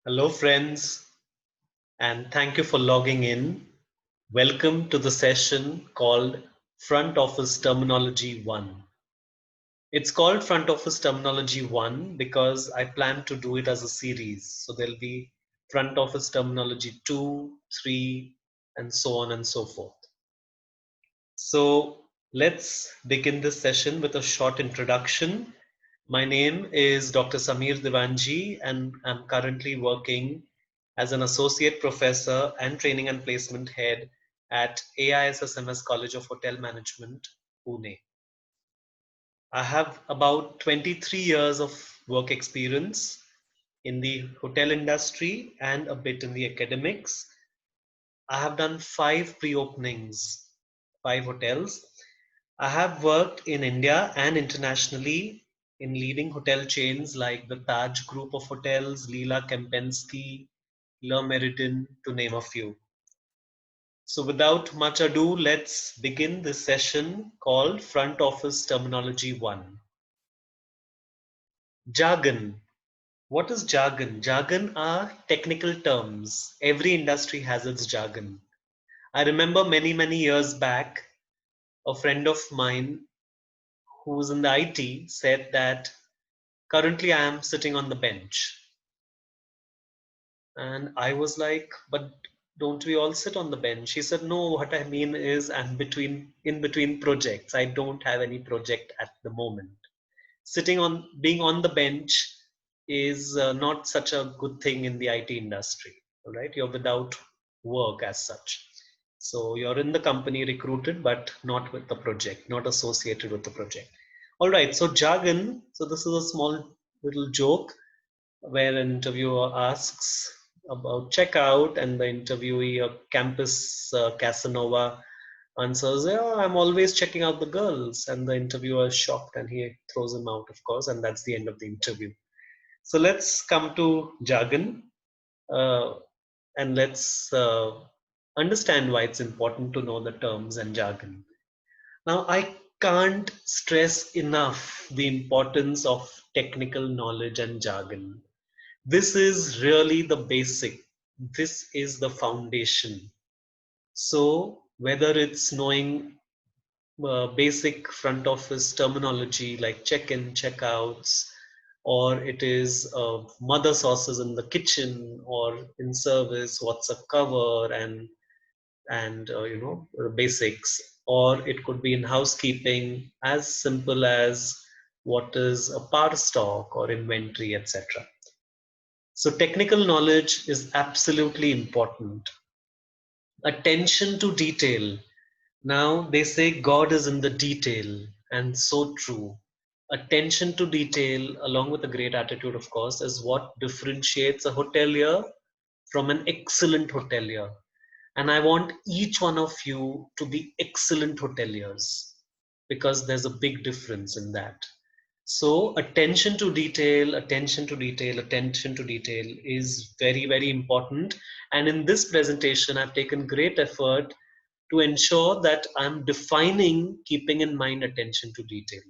Hello, friends, and thank you for logging in. Welcome to the session called Front Office Terminology 1. It's called Front Office Terminology 1 because I plan to do it as a series. So there'll be Front Office Terminology 2, 3, and so on and so forth. So let's begin this session with a short introduction. My name is Dr. Samir Diwanji, and I'm currently working as an associate professor and training and placement head at AISSMS College of Hotel Management, Pune. I have about 23 years of work experience in the hotel industry and a bit in the academics. I have done 5 pre-openings, 5 hotels. I have worked in India and internationally in leading hotel chains like the Taj Group of Hotels, Leela Kempinski, Le Méridien, to name a few. So without much ado, let's begin this session called Front Office Terminology 1. Jargon. What is jargon? Jargon are technical terms. Every industry has its jargon. I remember many years back, a friend of mine who's in the IT said that currently I am sitting on the bench. And I was like, but don't we all sit on the bench? He said, no, what I mean is I'm in between projects. I don't have any project at the moment. Being on the bench is not such a good thing in the IT industry, all right? You're without work as such. So you're in the company recruited, but not with the project, not associated with the project. All right, so jargon. So this is a small little joke where an interviewer asks about checkout, and the interviewee, a campus Casanova, answers, yeah, I'm always checking out the girls. And the interviewer is shocked and he throws him out, of course, and that's the end of the interview. So let's come to jargon uh, and let's understand why it's important to know the terms and jargon. Now, I can't stress enough the importance of technical knowledge and jargon. This is really the basic. This is the foundation. So whether it's knowing basic front office terminology like check-in, check-outs, or it is mother sauces in the kitchen or in service, what's a cover and basics, or it could be in housekeeping as simple as what is a par stock or inventory, etc. So technical knowledge is absolutely important. Attention to detail. Now they say God is in the detail, and so true. Attention to detail, along with a great attitude, of course, is what differentiates a hotelier from an excellent hotelier. And I want each one of you to be excellent hoteliers because there's a big difference in that. So attention to detail, attention to detail, attention to detail is very important. And in this presentation, I've taken great effort to ensure that I'm defining keeping in mind attention to detail.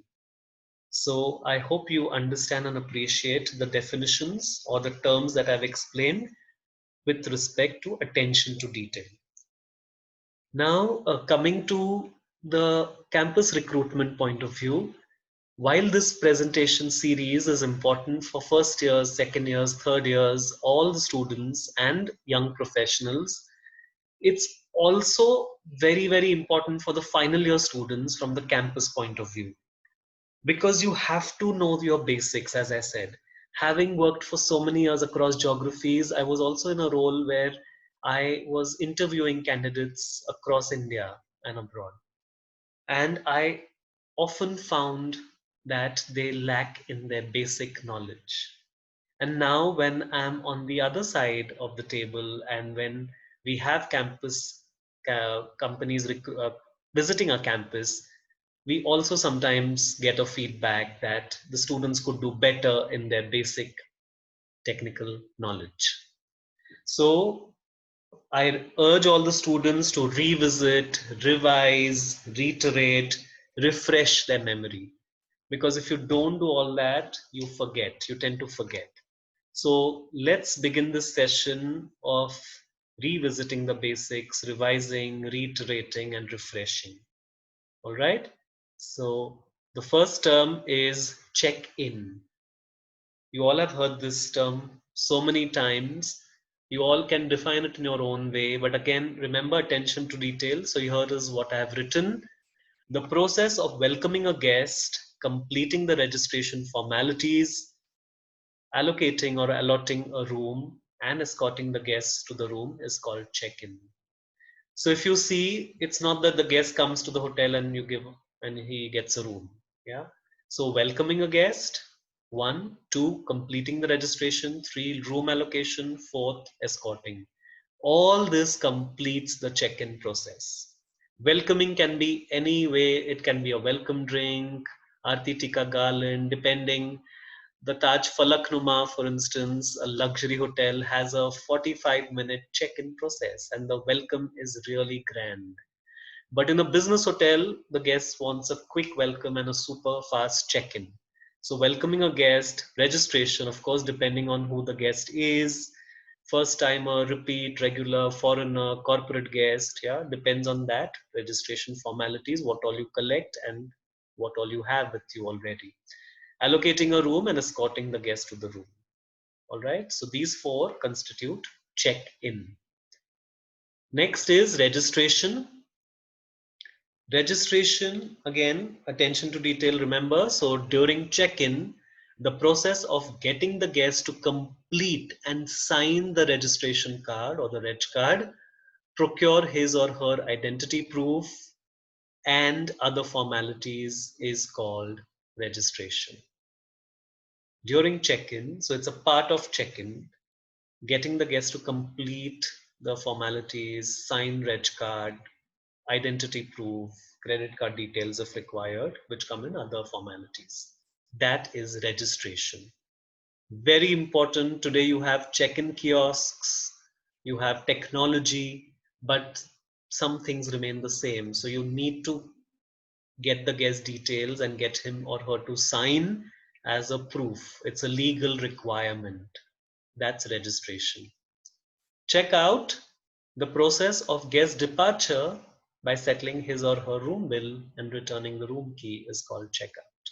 So I hope you understand and appreciate the definitions or the terms that I've explained with respect to attention to detail. Now, coming to the campus recruitment point of view, while this presentation series is important for first years, second years, third years, all the students and young professionals, it's also very important for the final year students from the campus point of view, because you have to know your basics. As I said, having worked for so many years across geographies, I was also in a role where I was interviewing candidates across India and abroad, and I often found that they lack in their basic knowledge. And now when I'm on the other side of the table, and when we have campus companies visiting our campus, we also sometimes get a feedback that the students could do better in their basic technical knowledge. So I urge all the students to revisit, revise, reiterate, refresh their memory. Because if you don't do all that, you tend to forget. So let's begin this session of revisiting the basics, revising, reiterating, and refreshing. All right. So the first term is check in. You all have heard this term so many times. You all can define it in your own way. But again, remember attention to detail. So here is what I have written. The process of welcoming a guest, completing the registration formalities, allocating or allotting a room, and escorting the guests to the room is called check-in. So if you see, it's not that the guest comes to the hotel and you give and he gets a room. Yeah. So welcoming a guest, one, two, completing the registration, three, room allocation, fourth, escorting. All this completes the check-in process. Welcoming can be any way. It can be a welcome drink, Aarti Tika garland, depending. The Taj Falaknuma, for instance, a luxury hotel, has a 45-minute check-in process, and the welcome is really grand. But in a business hotel, the guest wants a quick welcome and a super fast check-in. So welcoming a guest, registration, of course, depending on who the guest is, first timer, repeat, regular, foreigner, corporate guest, yeah, depends on that. Registration formalities, what all you collect and what all you have with you already. Allocating a room and escorting the guest to the room. All right, so these four constitute check-in. Next is registration. Registration, again, attention to detail, remember. So during check-in, the process of getting the guest to complete and sign the registration card or the reg card, procure his or her identity proof, and other formalities is called registration. During check-in, so it's a part of check-in, getting the guest to complete the formalities, sign reg card, identity proof, credit card details if required, which come in other formalities. That is registration. Very important. Today you have check-in kiosks, you have technology, but some things remain the same. So you need to get the guest details and get him or her to sign as a proof. It's a legal requirement. That's registration. Check out the process of guest departure by settling his or her room bill and returning the room key is called checkout.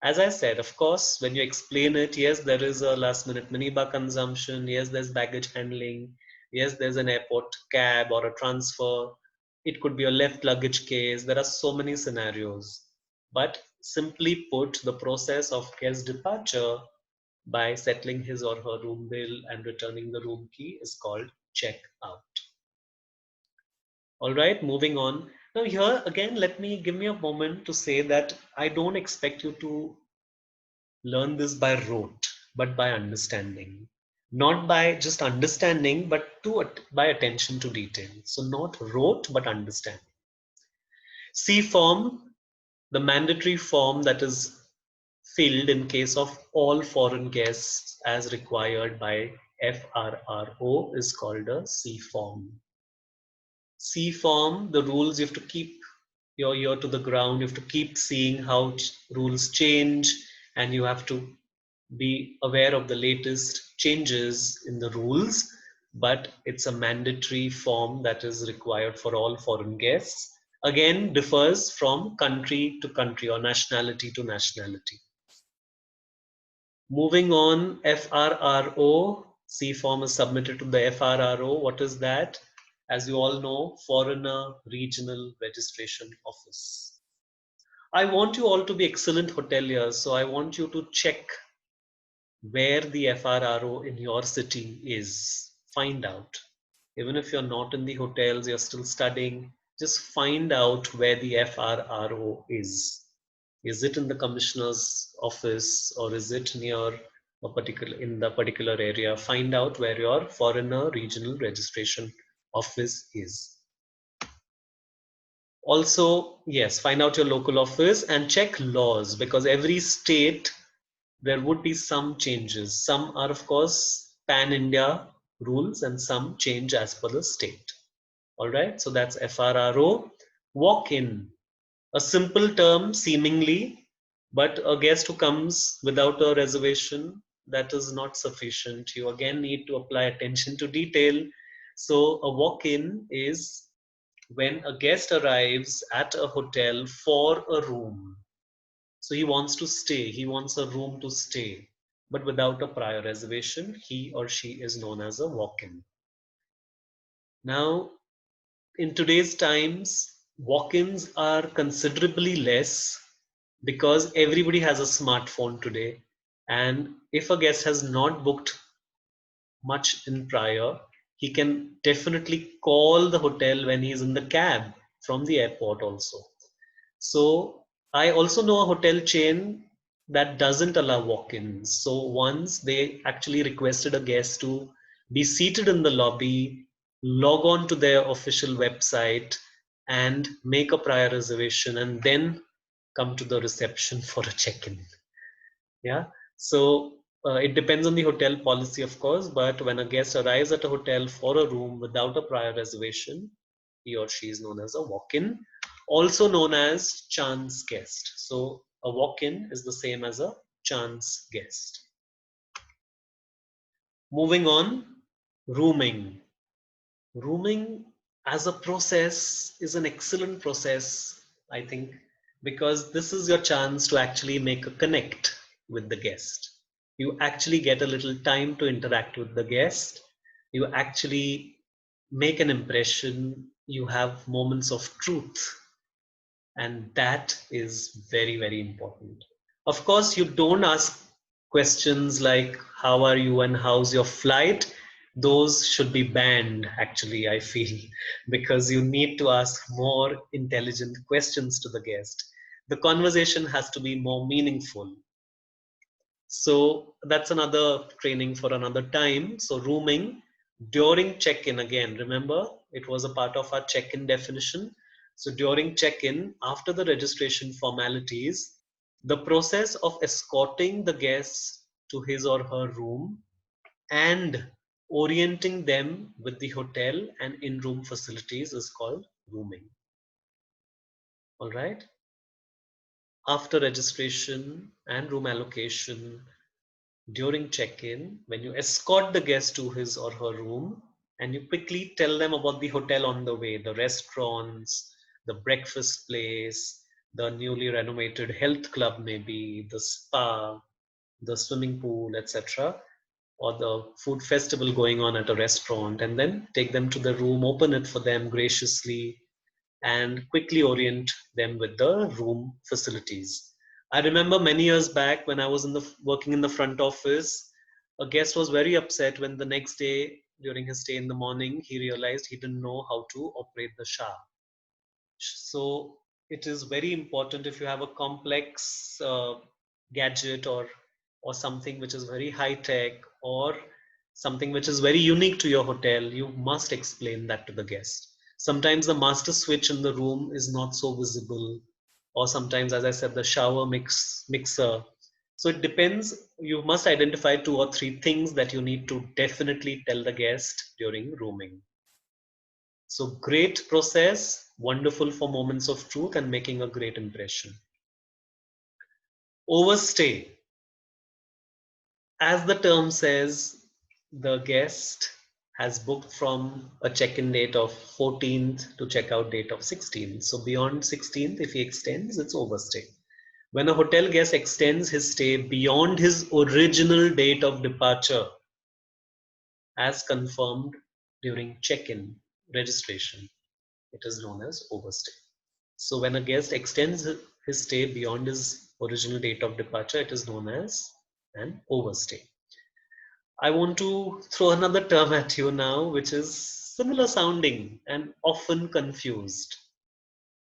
As I said, of course, when you explain it, yes, there is a last minute minibar consumption. Yes, there's baggage handling. Yes, there's an airport cab or a transfer. It could be a left luggage case. There are so many scenarios. But simply put, the process of guest departure by settling his or her room bill and returning the room key is called check out. All right, moving on. Now here again, give me a moment to say that I don't expect you to learn this by rote, but by understanding. Not by just understanding, but by attention to detail. So not rote, but understanding. C form, the mandatory form that is filled in case of all foreign guests as required by FRRO is called a C form. C form, the rules you have to keep your ear to the ground, you have to keep seeing how rules change, and you have to be aware of the latest changes in the rules, but it's a mandatory form that is required for all foreign guests. Again, differs from country to country or nationality to nationality. Moving on, FRRO, C form is submitted to the FRRO. What is that? As you all know, Foreigner Regional Registration Office. I want you all to be excellent hoteliers, so I want you to check where the FRRO in your city is. Find out. Even if you're not in the hotels, you're still studying, just find out where the FRRO is. Is it in the commissioner's office or is it near in the particular area? Find out where your foreigner regional registration office is. Also, yes, find out your local office and check laws, because every state there would be some changes. Some are, of course, pan-India rules and some change as per the state. All right, so that's FRRO. Walk-in, a simple term seemingly, but a guest who comes without a reservation that is not sufficient. You again need to apply attention to detail. So a walk-in is when a guest arrives at a hotel for a room. So he wants to stay, he wants a room to stay, but without a prior reservation, he or she is known as a walk-in. Now, in today's times, walk-ins are considerably less because everybody has a smartphone today. And if a guest has not booked much in prior, he can definitely call the hotel when he's in the cab from the airport also. So I also know a hotel chain that doesn't allow walk-ins. So once they actually requested a guest to be seated in the lobby, log on to their official website and make a prior reservation and then come to the reception for a check-in. Yeah. So it depends on the hotel policy, of course, but when a guest arrives at a hotel for a room without a prior reservation, he or she is known as a walk-in, also known as chance guest. So a walk-in is the same as a chance guest. Moving on, rooming. Rooming as a process is an excellent process, I think, because this is your chance to actually make a connect with the guest. You actually get a little time to interact with the guest. You actually make an impression. You have moments of truth, and that is very, very important. Of course, you don't ask questions like how are you and how's your flight. Those should be banned, actually, I feel, because you need to ask more intelligent questions to the guest. The conversation has to be more meaningful. So that's another training for another time. So rooming during check-in, again, remember it was a part of our check-in definition. So during check-in, after the registration formalities, the process of escorting the guests to his or her room and orienting them with the hotel and in-room facilities is called rooming. All right. After registration and room allocation, during check-in, when you escort the guest to his or her room and you quickly tell them about the hotel on the way, the restaurants, the breakfast place, the newly renovated health club, maybe the spa, the swimming pool, etc., or the food festival going on at a restaurant, and then take them to the room, open it for them graciously, and quickly orient them with the room facilities. I remember many years back when I was working in the front office, a guest was very upset when the next day during his stay in the morning, he realized he didn't know how to operate the shower. So it is very important if you have a complex gadget or something which is very high tech or something which is very unique to your hotel, you must explain that to the guest. Sometimes the master switch in the room is not so visible, or sometimes, as I said, the shower mixer. So it depends. You must identify 2 or 3 things that you need to definitely tell the guest during rooming. So great process, wonderful for moments of truth and making a great impression. Overstay. As the term says, the guest has booked from a check-in date of 14th to check-out date of 16th. So beyond 16th, if he extends, it's overstay. When a hotel guest extends his stay beyond his original date of departure, as confirmed during check-in registration, it is known as overstay. So when a guest extends his stay beyond his original date of departure, it is known as an overstay. I want to throw another term at you now, which is similar sounding and often confused.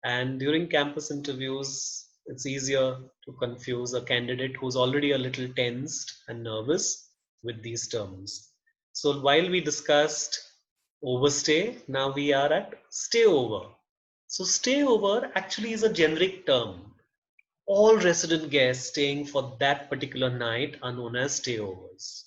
And during campus interviews, it's easier to confuse a candidate who's already a little tensed and nervous with these terms. So while we discussed overstay, now we are at stayover. So stayover actually is a generic term. All resident guests staying for that particular night are known as stayovers.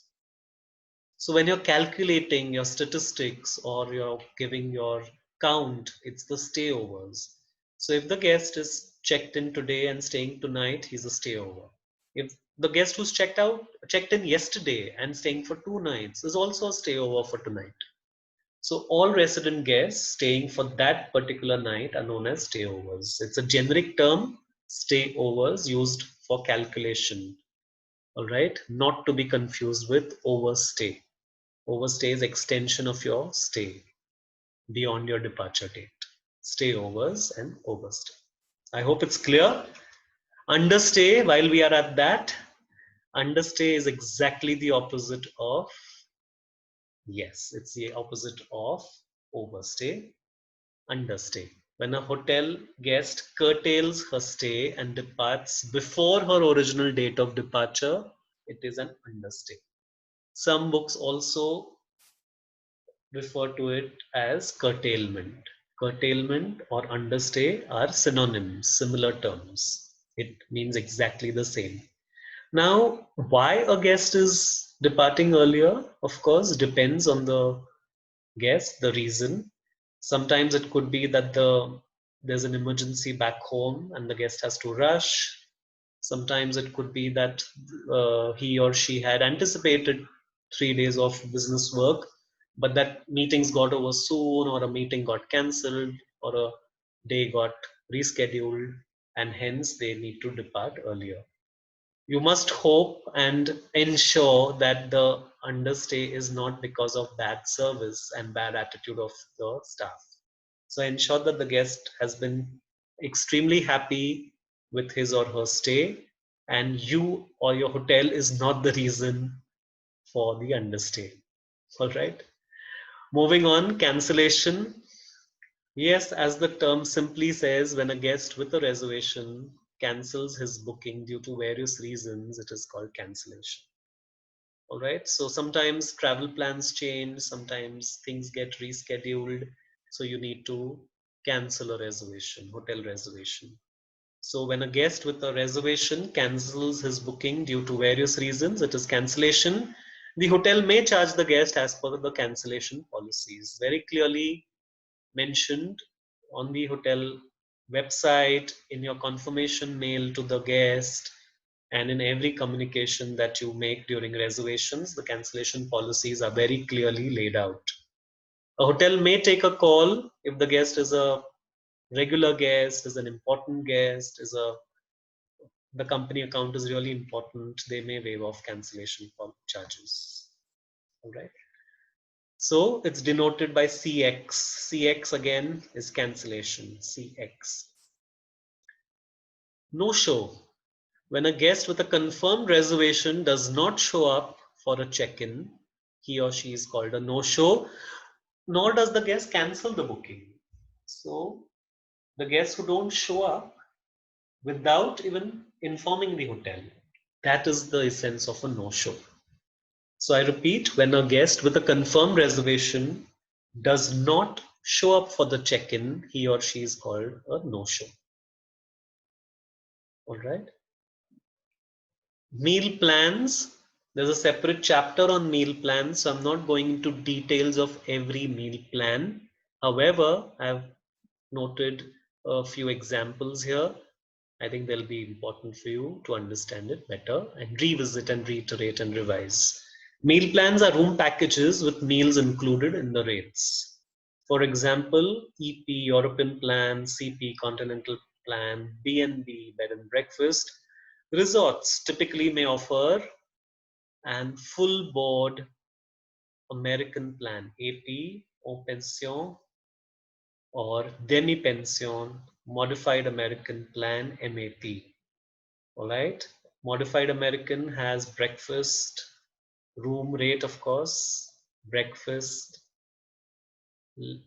So when you're calculating your statistics or you're giving your count, it's the stayovers. So if the guest is checked in today and staying tonight, he's a stayover. If The guest who's checked in yesterday and staying for 2 nights is also a stayover for tonight. So all resident guests staying for that particular night are known as stayovers. It's a generic term, stayovers, used for calculation. All right, not to be confused with overstay. Overstay is extension of your stay beyond your departure date. Stayovers and overstay. I hope it's clear. Understay, while we are at that, understay is exactly the opposite of, yes, it's the opposite of overstay. Understay. When a hotel guest curtails her stay and departs before her original date of departure, it is an understay. Some books also refer to it as curtailment. Curtailment or understay are synonyms, similar terms. It means exactly the same. Now, why a guest is departing earlier, of course, depends on the guest, the reason. Sometimes it could be that there's an emergency back home and the guest has to rush. Sometimes it could be that he or she had anticipated 3 days of business work, but that meetings got over soon, or a meeting got cancelled, or a day got rescheduled, and hence they need to depart earlier. You must hope and ensure that the understay is not because of bad service and bad attitude of the staff. So ensure that the guest has been extremely happy with his or her stay, and you or your hotel is not the reason for the understay. All right. Moving on, cancellation. Yes, as the term simply says, when a guest with a reservation cancels his booking due to various reasons, it is called cancellation. All right. So sometimes travel plans change, sometimes things get rescheduled. So you need to cancel a reservation, hotel reservation. So when a guest with a reservation cancels his booking due to various reasons, it is cancellation. The hotel may charge the guest as per the cancellation policies, very clearly mentioned on the hotel website, in your confirmation mail to the guest, and in every communication that you make during reservations. The cancellation policies are very clearly laid out. A hotel may take a call if the guest is a regular guest, is an important guest, the company account is really important. They may waive off cancellation charges. All right. So it's denoted by CX. CX again is cancellation. CX. No show. When a guest with a confirmed reservation does not show up for a check-in, he or she is called a no-show, nor does the guest cancel the booking. So the guests who don't show up without even informing the hotel, that is the essence of a no-show. So I repeat, when a guest with a confirmed reservation does not show up for the check-in, he or she is called a no-show. All right. Meal plans. There's a separate chapter on meal plans, so I'm not going into details of every meal plan. However, I've noted a few examples here. I think they'll be important for you to understand it better and revisit and reiterate and revise. Meal plans are room packages with meals included in the rates. For example, EP, European plan, CP, Continental plan, B&B, bed and breakfast. Resorts typically may offer an full board American plan, AP, au pension, or demi pension, modified American plan, MAP. All right. Modified American has breakfast, room rate, of course, breakfast,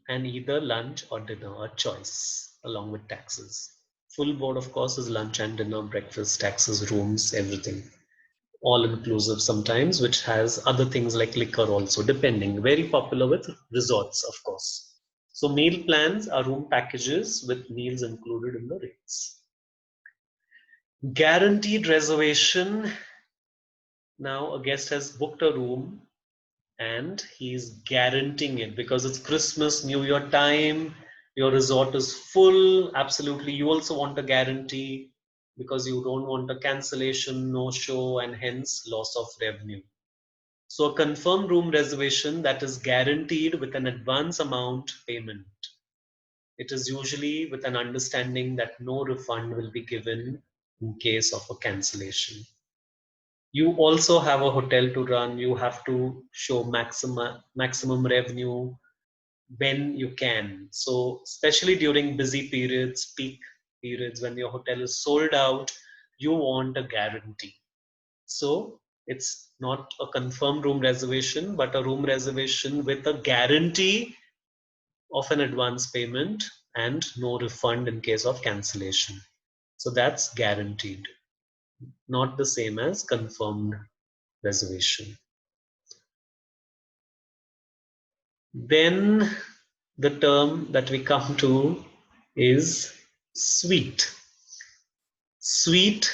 and either lunch or dinner, a choice, along with taxes. Full board, of course, is lunch and dinner, breakfast, taxes, rooms, everything. All inclusive sometimes, which has other things like liquor also, depending. Very popular with resorts, of course. So meal plans are room packages with meals included in the rates. Guaranteed reservation. Now a guest has booked a room and he's guaranteeing it because it's Christmas, New Year time, your resort is full. Absolutely, you also want a guarantee. because you don't want a cancellation, no show, and hence loss of revenue. So a confirmed room reservation that is guaranteed with an advance amount payment. It is usually with an understanding that no refund will be given in case of a cancellation. You also have a hotel to run. You have to show maximum revenue when you can. So especially during busy periods, peak periods, when your hotel is sold out, you want a guarantee. So it's not a confirmed room reservation, but a room reservation with a guarantee of an advance payment and no refund in case of cancellation. So that's guaranteed, not the same as confirmed reservation. Then the term that we come to is suite. Suite,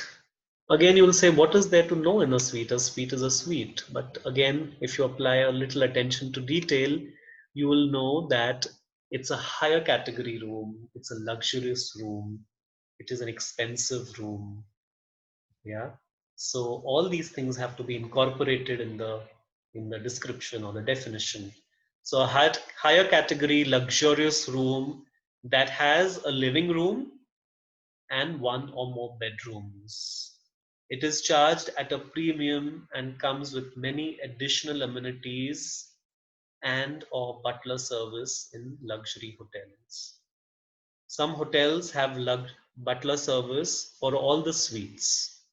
again, you will say, what is there to know in a suite? A suite is a suite. But again, if you apply a little attention to detail, you will know that it's a higher category room, it's a luxurious room, it is an expensive room. Yeah. So all these things have to be incorporated in the description or the definition. So a higher category luxurious room that has a living room and one or more bedrooms. It is charged at a premium and comes with many additional amenities and or butler service in luxury hotels. Some hotels have butler service for all the suites.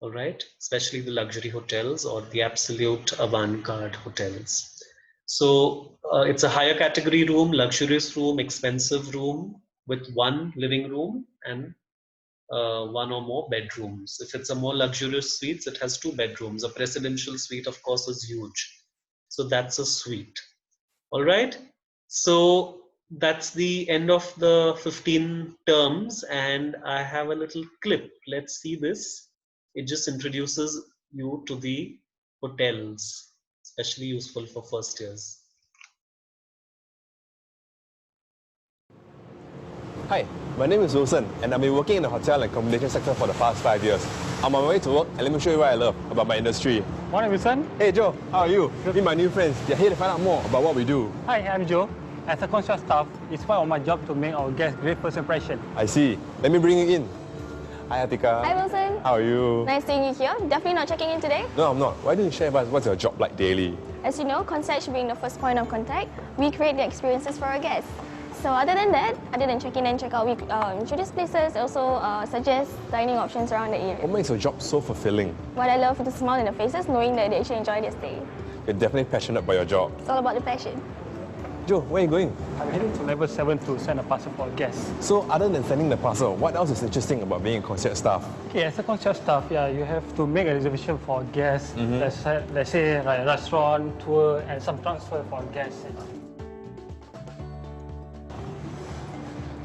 All right, especially the luxury hotels or the absolute avant-garde hotels. So it's a higher category room, luxurious room, expensive room with one living room and one or more bedrooms. If it's a more luxurious suite, it has two bedrooms. A presidential suite, of course, is huge. So that's a suite. All right. So that's the end of the 15 terms, and I have a little clip. Let's see this. It just introduces you to the hotels, especially useful for first years. Hi, my name is Wilson, and I've been working in the hotel and accommodation sector for the past 5 years. I'm on my way to work, and let me show you what I love about my industry. Morning, Wilson. Hey Joe, how are you? Good. Meet my new friends. They're here to find out more about what we do. Hi, I'm Joe. As a concierge staff, it's part of my job to make our guests great first impression. I see. Let me bring you in. Hi Atika. Hi Wilson. How are you? Nice seeing you here. Definitely not checking in today. No, I'm not. Why don't you share with us what's your job like daily? As you know, concierge being the first point of contact, we create the experiences for our guests. So other than that, other than check in and check out, we introduce places, also suggest dining options around the area. What makes your job so fulfilling? What I love is the smile in the faces, knowing that they actually enjoy their stay. You're definitely passionate by your job. It's all about the passion. Joe, where are you going? I'm heading to level 7 to send a parcel for guests. So other than sending the parcel, what else is interesting about being a concierge staff? Okay, as a concierge staff, yeah, you have to make a reservation for guests. Let's say like a restaurant, tour, and some transfer for guests.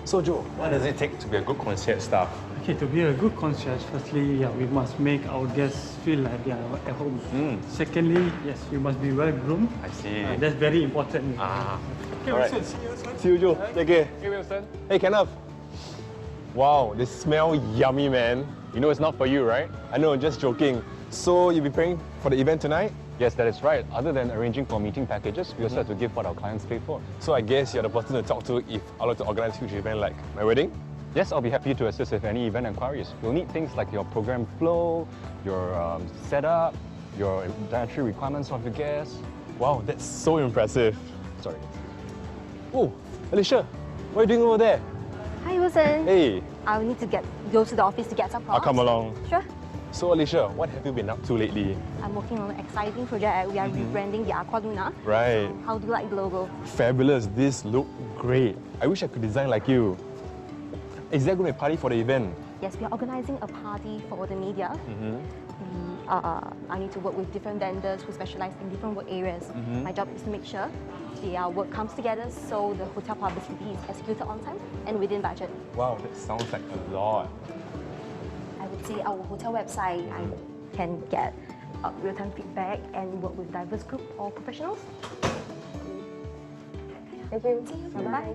So Joe, what does it take to be a good concierge staff? Okay, to be a good concierge, firstly, yeah, we must make our guests feel like they are at home. Secondly, yes, you must be well groomed. I see. That's very important. Okay, All right. Wilson, see you soon. See you, Joe. Take care. Hey, Wilson. Hey, Kenneth. Wow, they smell yummy, man. You know it's not for you, right? I know, just joking. So you'll be preparing for the event tonight? Yes, that is right. Other than arranging for meeting packages, we also have to give what our clients pay for. So I guess you're the person to talk to if I'd like to organize a huge event like my wedding? Yes, I'll be happy to assist with any event inquiries. We'll need things like your program flow, your setup, your dietary requirements of your guests. Wow, that's so impressive. Sorry. Oh, Alicia, what are you doing over there? Hi Wilson. Hey, I'll need to go to the office to get some props. I'll come along. Sure. So Alicia, what have you been up to lately? I'm working on an exciting project. We are rebranding the Aqua Luna. Right. How do you like the logo? Fabulous, this look great. I wish I could design like you. Is there going to be a party for the event? Yes, we are organizing a party for the media. I need to work with different vendors who specialize in different work areas. My job is to make sure their work comes together so the hotel publicity is executed on time and within budget. Wow, that sounds like a lot. I would say our hotel website, I can get real-time feedback and work with diverse group or professionals. Thank you. Bye-bye.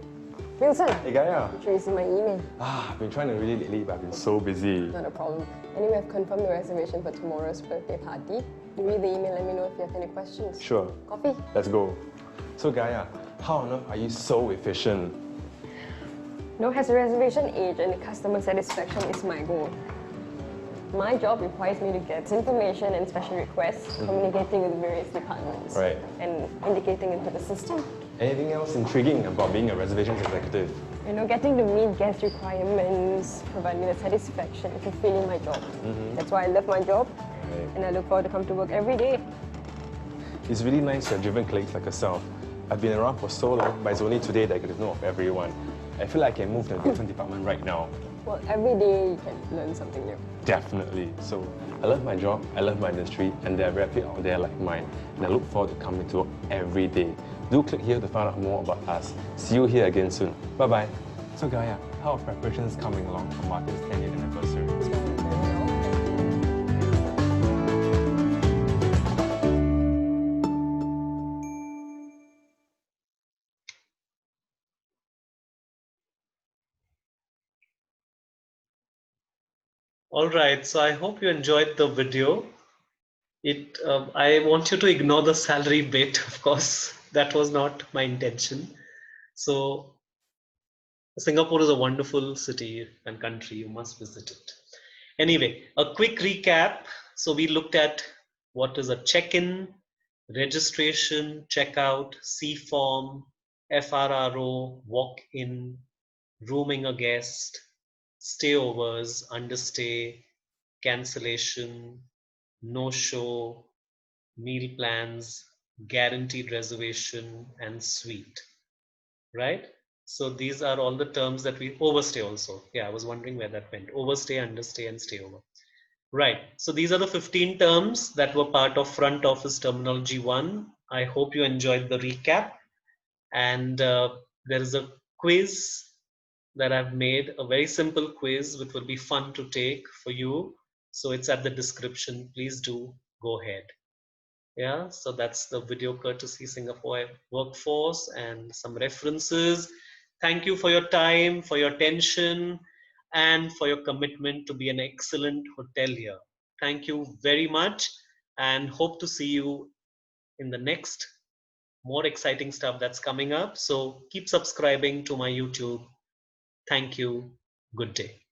Wilson, Hey Gaia. should you see my email? I've been trying to really lately, but I've been so busy. Not a problem. Anyway, I've confirmed the reservation for tomorrow's birthday party. You read the email, let me know if you have any questions. Sure. Coffee? Let's go. So Gaia, how on earth are you so efficient? No, as a reservation agent, customer satisfaction is my goal. My job requires me to get information and special requests, communicating with various departments, Right. and indicating into the system. Anything else intriguing about being a reservations executive? You know, getting to meet guest requirements, providing the satisfaction, fulfilling my job. That's why I love my job, and I look forward to come to work every day. It's really nice to have driven colleagues like yourself. I've been around for so long, but it's only today that I get to know of everyone. I feel like I can move to a different department right now. Well, every day you can learn something new. Definitely. So I love my job, I love my industry, and there are rare people out there like mine. And I look forward to coming to work every day. Do click here to find out more about us. See you here again soon. Bye-bye. So Gaia, how are preparations coming along for Martin's 10th anniversary? It's going very well. All right, so I hope you enjoyed the video. I want you to ignore the salary bit, of course. That was not my intention. So Singapore is a wonderful city and country. You must visit it. Anyway, a quick recap. So we looked at what is a check-in, registration, checkout, C-form, FRRO, walk-in, rooming a guest, stayovers, understay, cancellation, no-show, meal plans, guaranteed reservation, and suite, right? So these are all the terms that we overstay also. Yeah, I was wondering where that went. Overstay, understay, and stayover. Right. So these are the 15 terms that were part of front office terminology 1. I hope you enjoyed the recap. And there is a quiz that I've made, a very simple quiz, which will be fun to take for you. So it's at the description. Please do go ahead. Yeah, so that's the video courtesy Singapore Workforce and some references. Thank you for your time, for your attention, and for your commitment to be an excellent hotelier. Thank you very much, and hope to see you in the next more exciting stuff that's coming up. So keep subscribing to my YouTube. Thank you. Good day.